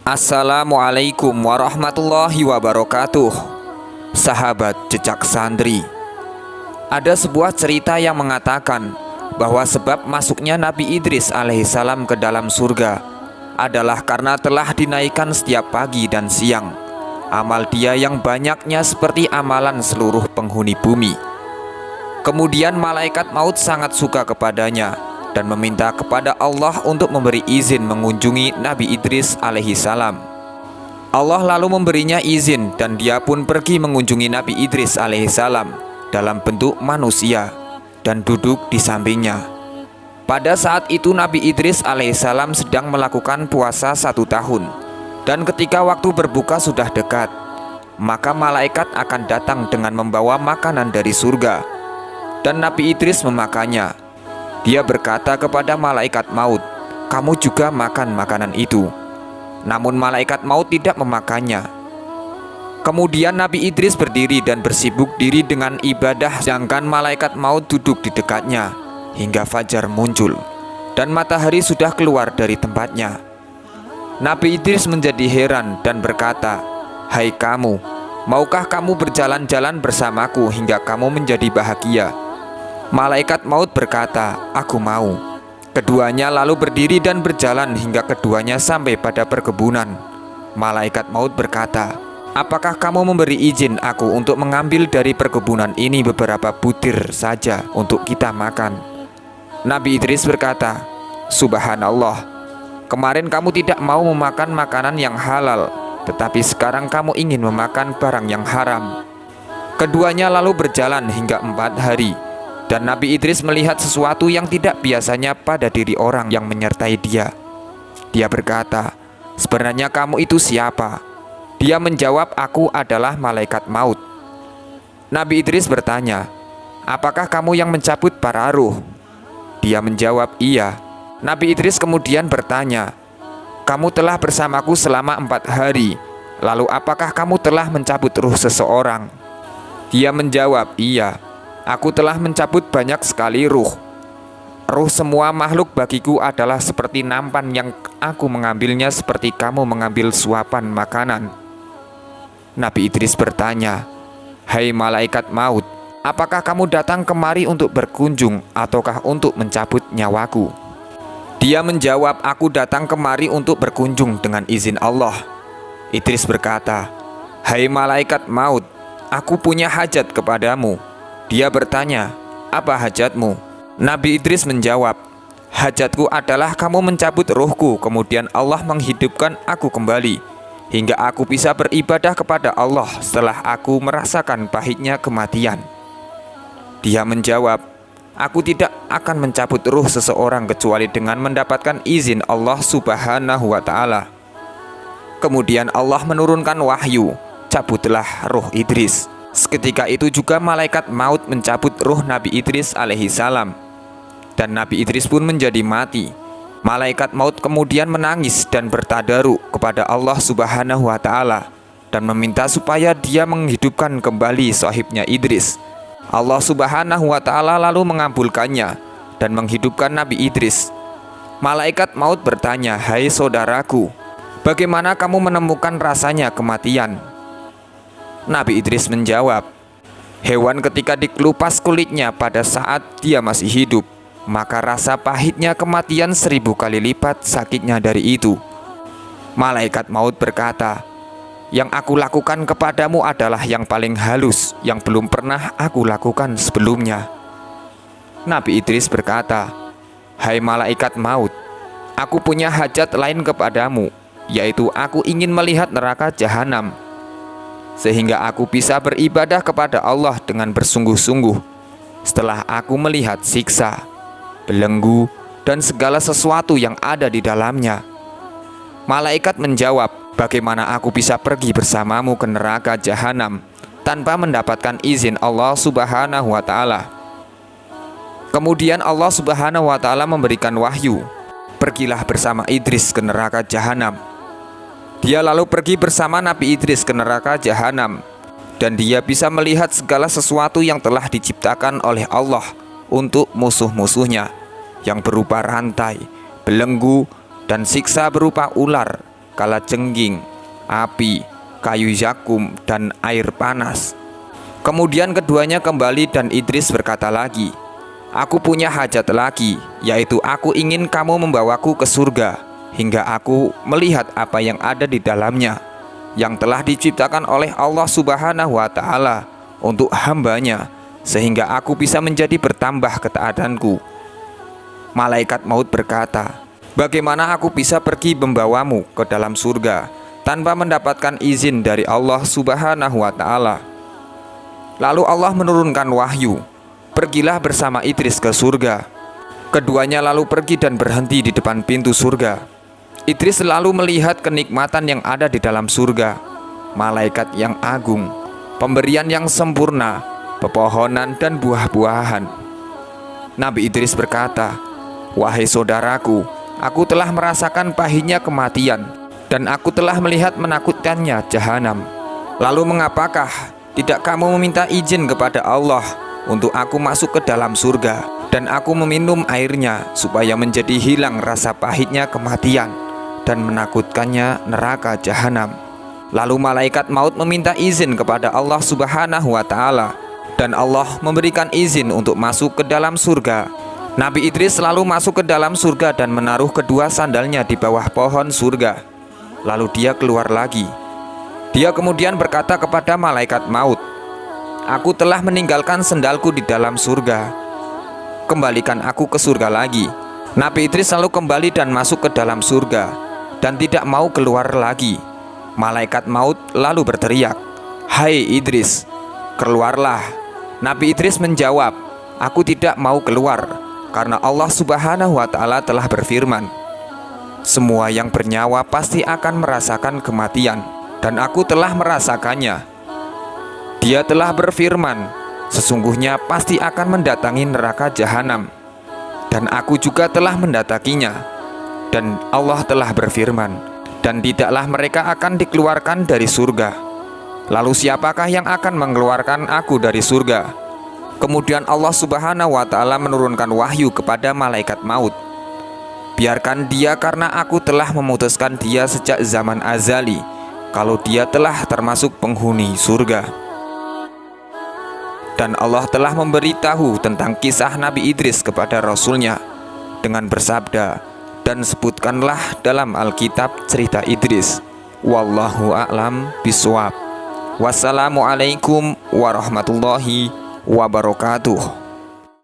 Assalamualaikum warahmatullahi wabarakatuh. Sahabat jejak santri, ada sebuah cerita yang mengatakan bahwa sebab masuknya Nabi Idris alaihissalam ke dalam surga adalah karena telah dinaikkan setiap pagi dan siang amal dia yang banyaknya seperti amalan seluruh penghuni bumi. Kemudian malaikat maut sangat suka kepadanya dan meminta kepada Allah untuk memberi izin mengunjungi Nabi Idris alaihissalam. Allah lalu memberinya izin dan dia pun pergi mengunjungi Nabi Idris alaihissalam dalam bentuk manusia dan duduk di sampingnya. Pada saat itu Nabi Idris alaihissalam sedang melakukan puasa 1 tahun, dan ketika waktu berbuka sudah dekat, maka malaikat akan datang dengan membawa makanan dari surga, dan Nabi Idris memakannya. Dia berkata kepada malaikat maut, "Kamu juga makan makanan itu." Namun malaikat maut tidak memakannya. Kemudian Nabi Idris berdiri dan bersibuk diri dengan ibadah, sedangkan malaikat maut duduk di dekatnya hingga fajar muncul dan matahari sudah keluar dari tempatnya. Nabi Idris menjadi heran dan berkata, "Hai kamu, maukah kamu berjalan-jalan bersamaku hingga kamu menjadi bahagia?" Malaikat maut berkata, "Aku mau." Keduanya lalu berdiri dan berjalan hingga keduanya sampai pada perkebunan. Malaikat maut berkata, "Apakah kamu memberi izin aku untuk mengambil dari perkebunan ini beberapa butir saja untuk kita makan?" Nabi Idris berkata, "Subhanallah, kemarin kamu tidak mau memakan makanan yang halal, tetapi sekarang kamu ingin memakan barang yang haram." Keduanya lalu berjalan hingga 4 hari. Dan Nabi Idris melihat sesuatu yang tidak biasanya pada diri orang yang menyertai dia. Dia berkata, "Sebenarnya kamu itu siapa?" Dia menjawab, "Aku adalah malaikat maut." Nabi Idris bertanya, "Apakah kamu yang mencabut para ruh?" Dia menjawab, "Iya." Nabi Idris kemudian bertanya, "Kamu telah bersamaku selama 4 hari, lalu apakah kamu telah mencabut ruh seseorang?" Dia menjawab, "Iya. Aku telah mencabut banyak sekali ruh. Ruh semua makhluk bagiku adalah seperti nampan yang aku mengambilnya seperti kamu mengambil suapan makanan." Nabi Idris bertanya, "Hai malaikat maut, apakah kamu datang kemari untuk berkunjung ataukah untuk mencabut nyawaku?" Dia menjawab, "Aku datang kemari untuk berkunjung dengan izin Allah." Idris berkata, "Hai malaikat maut, aku punya hajat kepadamu." Dia bertanya, "Apa hajatmu?" Nabi Idris menjawab, "Hajatku adalah kamu mencabut ruhku, kemudian Allah menghidupkan aku kembali, hingga aku bisa beribadah kepada Allah setelah aku merasakan pahitnya kematian." Dia menjawab, "Aku tidak akan mencabut ruh seseorang kecuali dengan mendapatkan izin Allah Subhanahu wa Ta'ala." Kemudian Allah menurunkan wahyu, "Cabutlah ruh Idris." Seketika itu juga malaikat maut mencabut ruh Nabi Idris alaihissalam, dan Nabi Idris pun menjadi mati. Malaikat maut kemudian menangis dan bertadaruk kepada Allah Subhanahu wa Ta'ala dan meminta supaya dia menghidupkan kembali sahibnya Idris. Allah Subhanahu wa Ta'ala lalu mengabulkannya dan menghidupkan Nabi Idris. Malaikat maut bertanya, "Hai saudaraku, bagaimana kamu menemukan rasanya kematian?" Nabi Idris menjawab, "Hewan ketika dikelupas kulitnya pada saat dia masih hidup, maka rasa pahitnya kematian 1000 kali lipat sakitnya dari itu." Malaikat maut berkata, "Yang aku lakukan kepadamu adalah yang paling halus yang belum pernah aku lakukan sebelumnya." Nabi Idris berkata, "Hai malaikat maut, aku punya hajat lain kepadamu, yaitu aku ingin melihat neraka jahanam, sehingga aku bisa beribadah kepada Allah dengan bersungguh-sungguh setelah aku melihat siksa, belenggu, dan segala sesuatu yang ada di dalamnya." Malaikat menjawab, "Bagaimana aku bisa pergi bersamamu ke neraka jahanam tanpa mendapatkan izin Allah Subhanahu wa Ta'ala?" Kemudian Allah Subhanahu wa Ta'ala memberikan wahyu, "Pergilah bersama Idris ke neraka jahanam." Dia lalu pergi bersama Nabi Idris ke neraka jahanam, dan dia bisa melihat segala sesuatu yang telah diciptakan oleh Allah untuk musuh-musuhnya, yang berupa rantai, belenggu, dan siksa berupa ular, kalajengking, api, kayu zakum, dan air panas. Kemudian keduanya kembali dan Idris berkata lagi, "Aku punya hajat lagi, yaitu aku ingin kamu membawaku ke surga hingga aku melihat apa yang ada di dalamnya, yang telah diciptakan oleh Allah Subhanahu wa Ta'ala untuk hambanya, sehingga aku bisa menjadi bertambah ketaatanku." Malaikat maut berkata, "Bagaimana aku bisa pergi membawamu ke dalam surga tanpa mendapatkan izin dari Allah Subhanahu wa Ta'ala?" Lalu Allah menurunkan wahyu, "Pergilah bersama Idris ke surga." Keduanya lalu pergi dan berhenti di depan pintu surga. Idris selalu melihat kenikmatan yang ada di dalam surga, malaikat yang agung, pemberian yang sempurna, pepohonan dan buah-buahan. Nabi Idris berkata, "Wahai saudaraku, aku telah merasakan pahitnya kematian, dan aku telah melihat menakutkannya jahanam. Lalu mengapakah tidak kamu meminta izin kepada Allah untuk aku masuk ke dalam surga, dan aku meminum airnya supaya menjadi hilang rasa pahitnya kematian dan menakutkannya neraka jahanam?" Lalu malaikat maut meminta izin kepada Allah Subhanahu wa Ta'ala, dan Allah memberikan izin untuk masuk ke dalam surga. Nabi Idris selalu masuk ke dalam surga dan menaruh kedua sandalnya di bawah pohon surga. Lalu dia keluar lagi. Dia kemudian berkata kepada malaikat maut, "Aku telah meninggalkan sendalku di dalam surga. Kembalikan aku ke surga lagi." Nabi Idris selalu kembali dan masuk ke dalam surga dan tidak mau keluar lagi. Malaikat maut lalu berteriak, "Hai Idris, keluarlah." Nabi Idris menjawab, "Aku tidak mau keluar, karena Allah Subhanahu wa Ta'ala telah berfirman, semua yang bernyawa pasti akan merasakan kematian, dan aku telah merasakannya. Dia telah berfirman, sesungguhnya pasti akan mendatangi neraka jahanam, dan aku juga telah mendatanginya. Dan Allah telah berfirman, dan tidaklah mereka akan dikeluarkan dari surga. Lalu siapakah yang akan mengeluarkan aku dari surga?" Kemudian Allah Subhanahu wa Ta'ala menurunkan wahyu kepada malaikat maut, "Biarkan dia, karena aku telah memutuskan dia sejak zaman azali, kalau dia telah termasuk penghuni surga." Dan Allah telah memberitahu tentang kisah Nabi Idris kepada Rasulnya dengan bersabda, "Dan sebutkanlah dalam Alkitab cerita Idris. Wallahu a'lam bishawab. Wassalamualaikum warahmatullahi wabarakatuh."